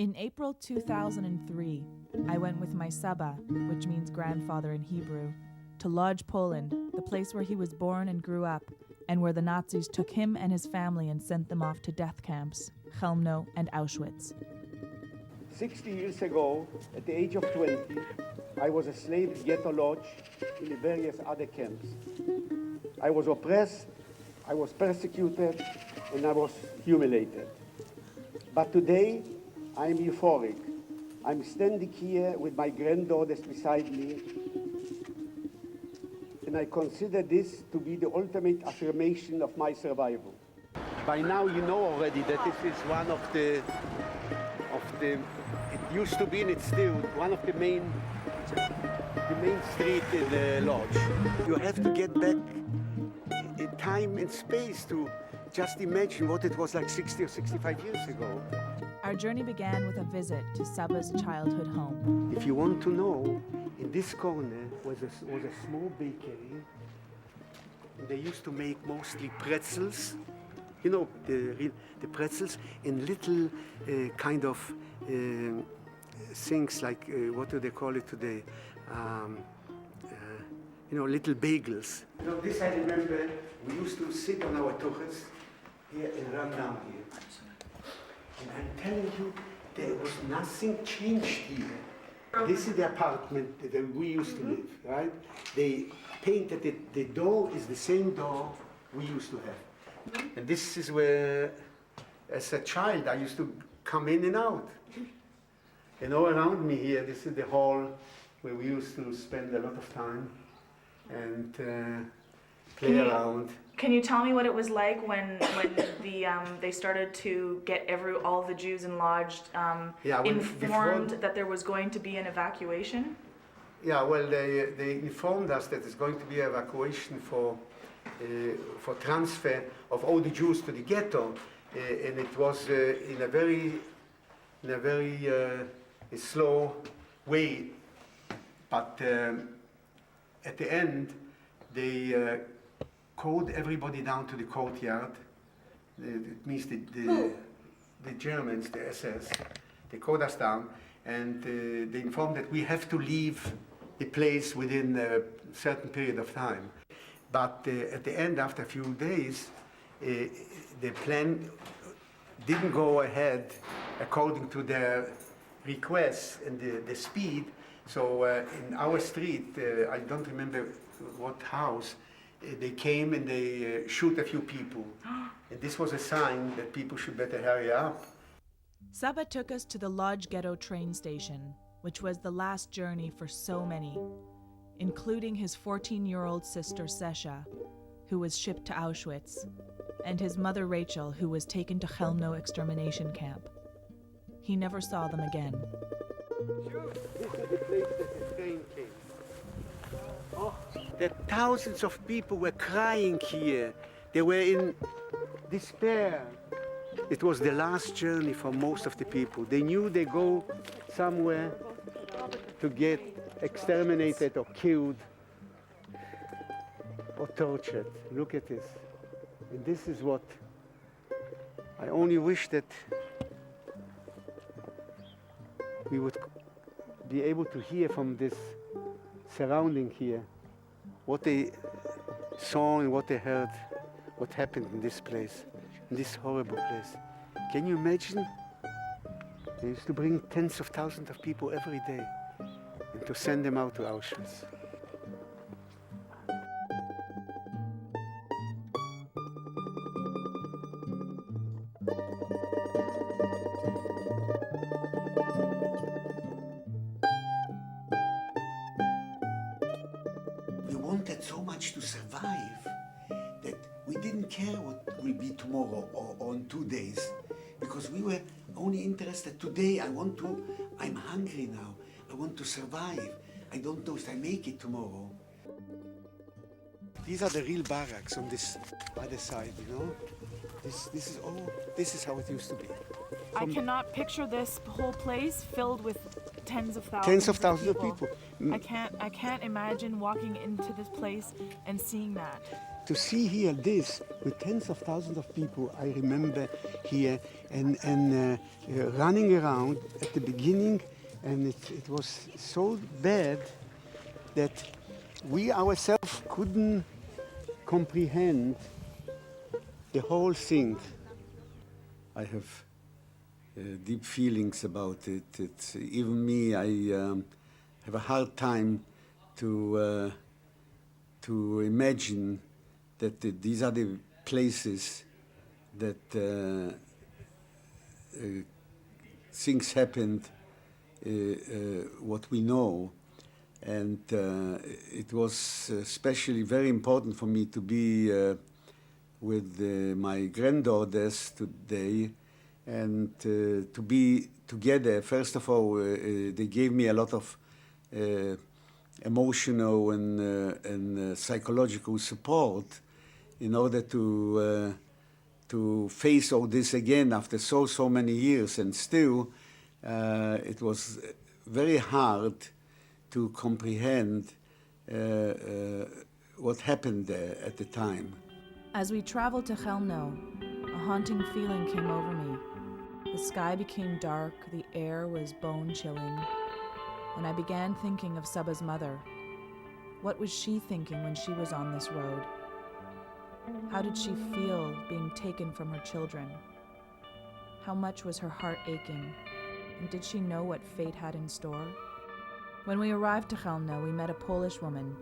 In April 2003, I went with my Saba, which means grandfather in Hebrew, to Lodz, Poland, the place where he was born and grew up, and where the Nazis took him and his family and sent them off to death camps, Chełmno and Auschwitz. 60 years ago, at the age of 20, I was a slave in Ghetto Lodz in the various other camps. I was oppressed, I was persecuted, and I was humiliated. But today, I'm euphoric. I'm standing here with my granddaughters beside me, and I consider this to be the ultimate affirmation of my survival. By now, you know already that this is one of the it used to be, and it's still one of the main street in the Lodz. You have to get back in time and space to just imagine what it was like 60 or 65 years ago. Our journey began with a visit to Saba's childhood home. If you want to know, in this corner was a small bakery. They used to make mostly pretzels, you know, the pretzels in little kind of things like, what do they call it today? You know, little bagels. You know, this I remember, we used to sit on our tuchas here and run down here. And I'm telling you, there was nothing changed here. This is the apartment that we used to live, right? They painted it, the door is the same door we used to have. And this is where, as a child, I used to come in and out. And all around me here, this is the hall where we used to spend a lot of time and play around. Can you tell me what it was like when they started to get all the Jews in Lodz informed that there was going to be an evacuation? Yeah, well, they informed us that there's going to be evacuation for transfer of all the Jews to the ghetto, and it was in a very slow way. But at the end, they called everybody down to the courtyard. It means the Germans, the SS. They called us down, and they informed that we have to leave the place within a certain period of time. But at the end, after a few days, the plan didn't go ahead according to their requests and the speed. So in our street, I don't remember what house, they came and they shoot a few people. And this was a sign that people should better hurry up. Saba took us to the Lodz Ghetto train station, which was the last journey for so many, including his 14-year-old sister Sesha, who was shipped to Auschwitz, and his mother Rachel, who was taken to Chełmno extermination camp. He never saw them again. Sure. This is the place that the train came. Oh, that thousands of people were crying here. They were in despair. It was the last journey for most of the people. They knew they go somewhere to get exterminated or killed or tortured. Look at this. And this is what I only wish that we would be able to hear from this surrounding here, what they saw and what they heard, what happened in this place, in this horrible place. Can you imagine? They used to bring tens of thousands of people every day and to send them out to Auschwitz. We wanted so much to survive that we didn't care what will be tomorrow or in 2 days, because we were only interested today. I'm hungry now. I want to survive. I don't know if I make it tomorrow. These are the real barracks on this other side, you know? This is how it used to be. I cannot picture this whole place filled with tens of thousands of people. Mm. I can't imagine walking into this place and seeing that. to see here this with tens of thousands of people, I remember here and running around at the beginning, and it was so bad that we ourselves couldn't comprehend the whole thing. I have deep feelings about it. It's, even me, I have a hard time to imagine that these are the places that things happened, what we know. And it was especially very important for me to be with my granddaughters today and to be together. First of all, they gave me a lot of emotional and psychological support in order to face all this again after so many years. And still, it was very hard to comprehend what happened there at the time. As we traveled to Chelmno, a haunting feeling came over me. The sky became dark, the air was bone-chilling, and I began thinking of Saba's mother. What was she thinking when she was on this road? How did she feel being taken from her children? How much was her heart aching? And did she know what fate had in store? When we arrived to Chelmno, we met a Polish woman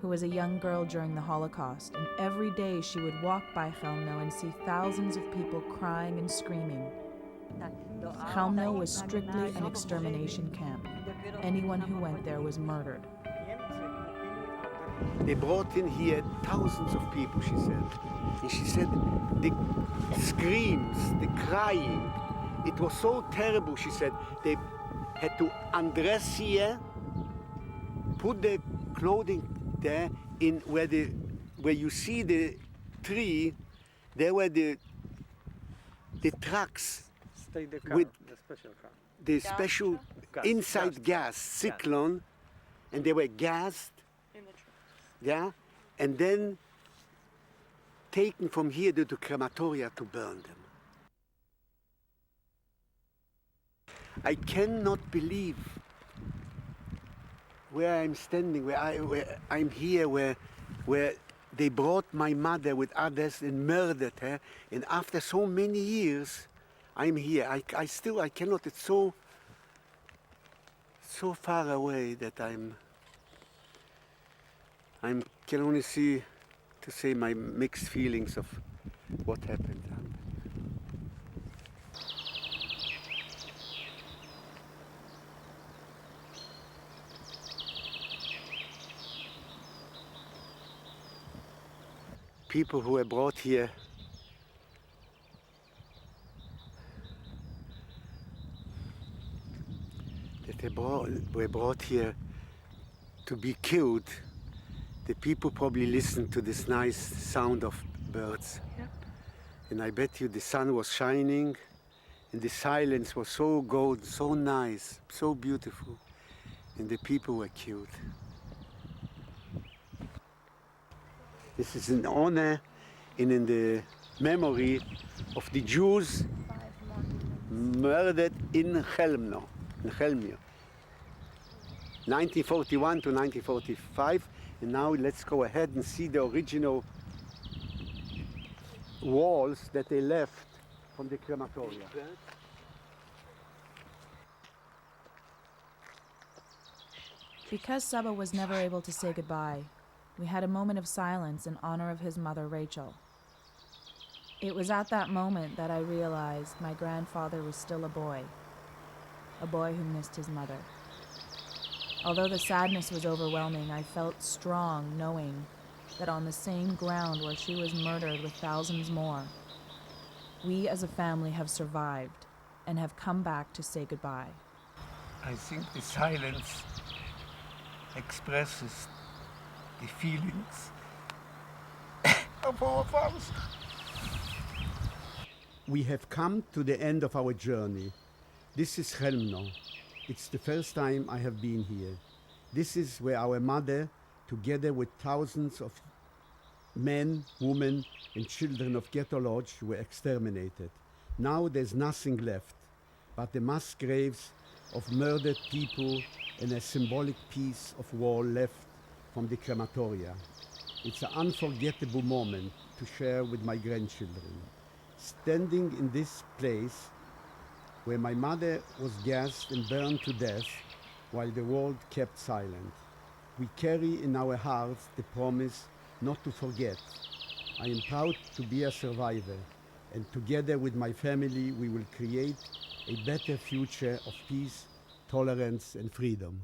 who was a young girl during the Holocaust, and every day she would walk by Chelmno and see thousands of people crying and screaming. Chelmno was strictly an extermination camp. Anyone who went there was murdered. They brought in here thousands of people, she said. And she said the screams, the crying, it was so terrible, she said. They had to undress here, put the clothing there, in where you see the tree, there were the trucks Stay the car, with the special car. the special inside gas, cyclone, and they were gassed, yeah, and then taken from here to the crematoria to burn them. I cannot believe where I'm standing, where I'm here, where they brought my mother with others and murdered her, and after so many years, I'm here. I cannot. It's so far away that I can only say my mixed feelings of what happened. People who were brought here were brought here to be killed. The people probably listened to this nice sound of birds. Yep. And I bet you the sun was shining and the silence was so gold, so nice, so beautiful. And the people were killed. This is in honor and in the memory of the Jews murdered in Chelmno, 1941 to 1945. And now let's go ahead and see the original walls that they left from the crematoria. Because Saba was never able to say goodbye, we had a moment of silence in honor of his mother, Rachel. It was at that moment that I realized my grandfather was still a boy who missed his mother. Although the sadness was overwhelming, I felt strong knowing that on the same ground where she was murdered with thousands more, we as a family have survived and have come back to say goodbye. I think the silence expresses the feelings of our fathers. We have come to the end of our journey. This is Chelmno. It's the first time I have been here. This is where our mother, together with thousands of men, women, and children of Ghetto Lodz were exterminated. Now there's nothing left but the mass graves of murdered people and a symbolic piece of wall left from the crematoria. It's an unforgettable moment to share with my grandchildren. Standing in this place where my mother was gassed and burned to death while the world kept silent, we carry in our hearts the promise not to forget. I am proud to be a survivor, and together with my family we will create a better future of peace, tolerance, and freedom.